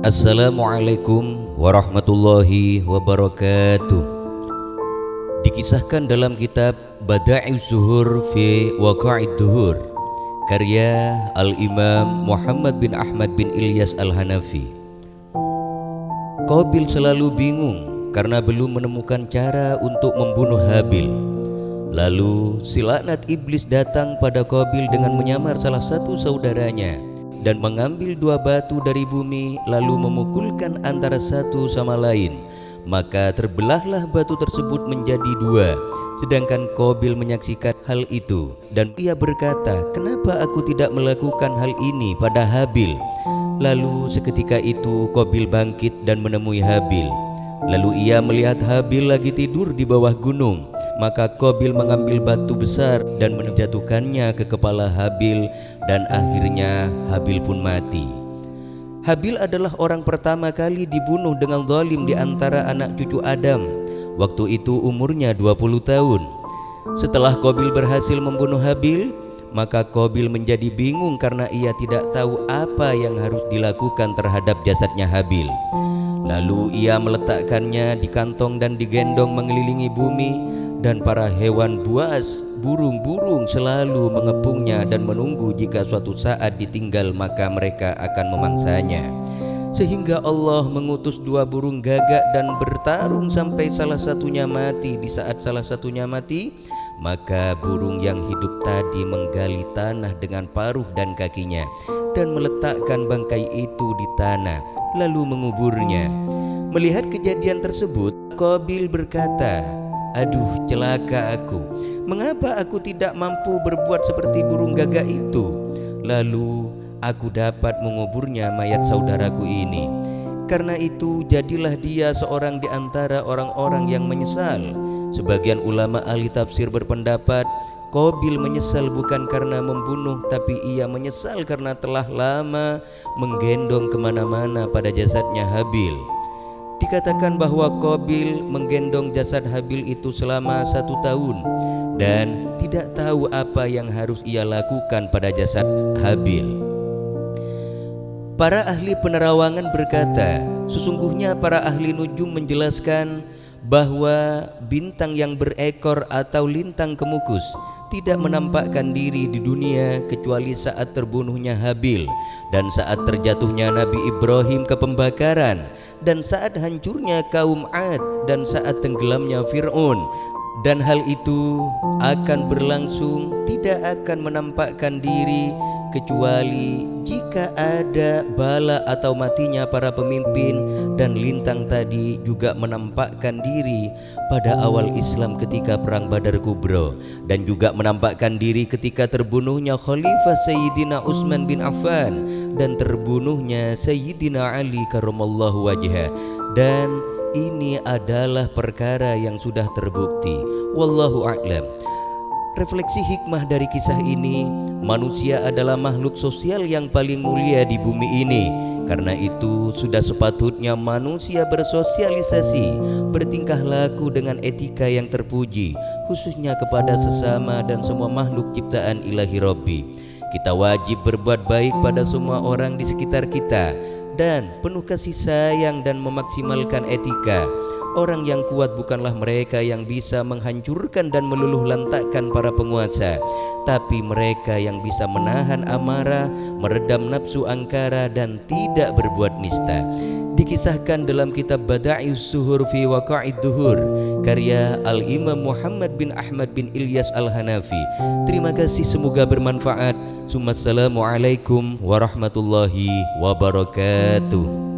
Assalamualaikum warahmatullahi wabarakatuh. Dikisahkan dalam kitab Bada'i'uz Zuhur fi Waqa'id Duhur karya Al-Imam Muhammad bin Ahmad bin Ilyas Al-Hanafi. Qabil selalu bingung karena belum menemukan cara untuk membunuh Habil. Lalu si laknat iblis datang pada Qabil dengan menyamar salah satu saudaranya dan mengambil dua batu dari bumi lalu memukulkan antara satu sama lain. Maka terbelahlah batu tersebut menjadi dua. Sedangkan Qabil menyaksikan hal itu dan ia berkata, "Kenapa aku tidak melakukan hal ini pada Habil?" Lalu seketika itu Qabil bangkit dan menemui Habil. Lalu ia melihat Habil lagi tidur di bawah gunung. Maka Qabil mengambil batu besar dan menjatuhkannya ke kepala Habil, dan akhirnya Habil pun mati. Habil adalah orang pertama kali dibunuh dengan zalim di antara anak cucu Adam. Waktu itu umurnya 20 tahun. Setelah Qabil berhasil membunuh Habil, maka Qabil menjadi bingung karena ia tidak tahu apa yang harus dilakukan terhadap jasadnya Habil. Lalu ia meletakkannya di kantong dan digendong mengelilingi bumi, dan para hewan buas, burung-burung selalu mengepungnya dan menunggu jika suatu saat ditinggal maka mereka akan memangsanya. Sehingga Allah mengutus dua burung gagak dan bertarung sampai salah satunya mati. Di saat salah satunya mati, maka burung yang hidup tadi menggali tanah dengan paruh dan kakinya dan meletakkan bangkai itu di tanah lalu menguburnya. Melihat kejadian tersebut, Qabil berkata, "Aduh, celaka aku. Mengapa aku tidak mampu berbuat seperti burung gagak itu? Lalu aku dapat menguburnya mayat saudaraku ini." Karena itu jadilah dia seorang di antara orang-orang yang menyesal. Sebagian ulama ahli tafsir berpendapat Qabil menyesal bukan karena membunuh, tapi ia menyesal karena telah lama menggendong kemana-mana pada jasadnya Habil. Dikatakan bahwa Qabil menggendong jasad Habil itu selama 1 tahun dan tidak tahu apa yang harus ia lakukan pada jasad Habil. Para ahli penerawangan berkata, sesungguhnya para ahli nujum menjelaskan bahwa bintang yang berekor atau lintang kemukus tidak menampakkan diri di dunia kecuali saat terbunuhnya Habil dan saat terjatuhnya Nabi Ibrahim ke pembakaran, dan saat hancurnya kaum Ad, dan saat tenggelamnya Fir'aun. Dan hal itu akan berlangsung, tidak akan menampakkan diri kecuali jika ada bala atau matinya para pemimpin. Dan lintang tadi juga menampakkan diri pada awal Islam ketika perang Badar Kubra, dan juga menampakkan diri ketika terbunuhnya Khalifah Sayyidina Utsman bin Affan dan terbunuhnya Sayyidina Ali karramallahu wajhah. Dan ini adalah perkara yang sudah terbukti. Wallahu a'lam. Refleksi hikmah dari kisah ini, manusia adalah makhluk sosial yang paling mulia di bumi ini. Karena itu sudah sepatutnya manusia bersosialisasi, bertingkah laku dengan etika yang terpuji, khususnya kepada sesama dan semua makhluk ciptaan Ilahi Rabbi. Kita wajib berbuat baik pada semua orang di sekitar kita dan penuh kasih sayang dan memaksimalkan etika. Orang yang kuat bukanlah mereka yang bisa menghancurkan dan meluluh lantakkan para penguasa, tapi mereka yang bisa menahan amarah, meredam nafsu angkara, dan tidak berbuat nista. Dikisahkan dalam kitab Bada'i'uz Zuhur fi Waqa'id Duhur karya Al-Imam Muhammad bin Ahmad bin Ilyas Al-Hanafi. Terima kasih, semoga bermanfaat. Assalamualaikum warahmatullahi wabarakatuh.